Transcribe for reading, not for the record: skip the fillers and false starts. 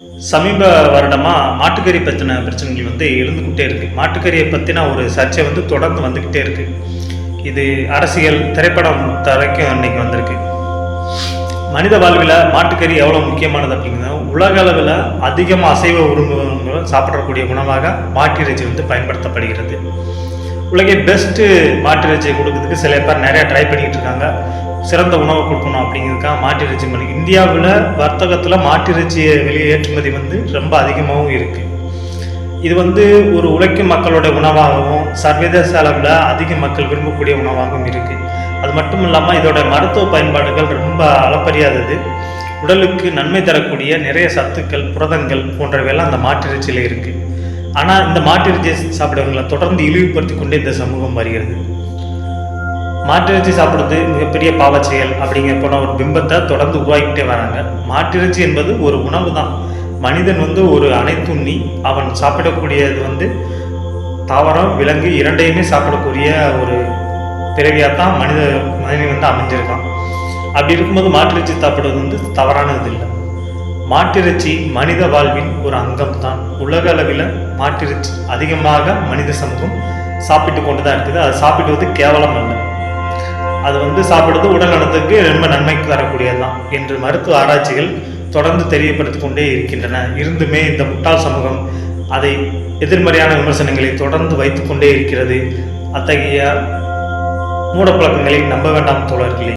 சமீப வருடமா மாட்டுக்கறி பத்தின பிரச்சனைகள் எழுந்துக்கிட்டே இருக்கு. மாட்டுக்கறியை பத்தின ஒரு சர்ச்சை தொடர்ந்து வந்துக்கிட்டே இருக்கு. இது அரசியல், திரைப்படம் வரைக்கும் இன்னைக்கு வந்திருக்கு. மனித வாழ்வில் மாட்டுக்கறி எவ்வளோ முக்கியமானது அப்படிங்கிறது, உலக அளவில் அதிகமாக அசைவ உணவுகள் சாப்பிடக்கூடிய உணவாக மாட்டு இறைச்சி பயன்படுத்தப்படுகிறது. உலகே பெஸ்ட்டு மாட்டு இறைச்சியை கொடுக்கறதுக்கு சில பேர் நிறையா ட்ரை பண்ணிக்கிட்டு இருக்காங்க. சிறந்த உணவை கொடுக்கணும் அப்படிங்கிறதுக்காக மாட்டு இறைச்சி பண்ணி இந்தியாவில் வர்த்தகத்தில் மாட்டு இறைச்சியை வெளியே ஏற்றுமதி ரொம்ப அதிகமாகவும் இருக்குது. இது ஒரு உழைக்கும் மக்களோட உணவாகவும் சர்வதேச அளவில் அதிக மக்கள் விரும்பக்கூடிய உணவாகவும் இருக்குது. அது மட்டும் இல்லாமல் இதோட மருத்துவ பயன்பாடுகள் ரொம்ப அளப்பரியாதது. உடலுக்கு நன்மை தரக்கூடிய நிறைய சத்துக்கள், புரதங்கள் போன்றவையெல்லாம் அந்த மாட்டு இறைச்சியில் இருக்குது. ஆனால் இந்த மாட்டு இறைச்சி சாப்பிடுவங்களை தொடர்ந்து இழிவுபடுத்தி கொண்டே இந்த சமூகம் வருகிறது. மாட்டிறைச்சி சாப்பிட்றது மிகப்பெரிய பாவ செயல் அப்படிங்கிற போன ஒரு பிம்பத்தை தொடர்ந்து உருவாக்கிட்டே வராங்க. மாட்டிறைச்சி என்பது ஒரு உணவு தான். மனிதன் ஒரு அனைத்துண்ணி. அவன் சாப்பிடக்கூடியது தாவரம், விலங்கு இரண்டையுமே சாப்பிடக்கூடிய ஒரு பிறவியாக தான் மனிதன் அமைஞ்சிருக்கான். அப்படி இருக்கும்போது மாட்டிறைச்சி சாப்பிடுவது தவறானது இல்லை. மாட்டிறைச்சி மனித வாழ்வின் ஒரு அங்கம் தான். உலக அளவில் மாட்டிறைச்சி அதிகமாக மனித சமூகம் சாப்பிட்டு கொண்டு தான் இருக்குது. அது சாப்பிடுவது கேவலம் அல்ல. அது சாப்பிடுறது உடல் நலத்துக்கு ரொம்ப நன்மைக்கு தரக்கூடியது தான் என்று மருத்துவ ஆராய்ச்சிகள் தொடர்ந்து தெரியப்படுத்திக் கொண்டே இருக்கின்றன. இருந்துமே இந்த முட்டாள் சமூகம் அதை எதிர்மறையான விமர்சனங்களை தொடர்ந்து வைத்துக் கொண்டே இருக்கிறது. அத்தகைய மூடப்பழக்கங்களை நம்ப வேண்டாம் தோழர்களே.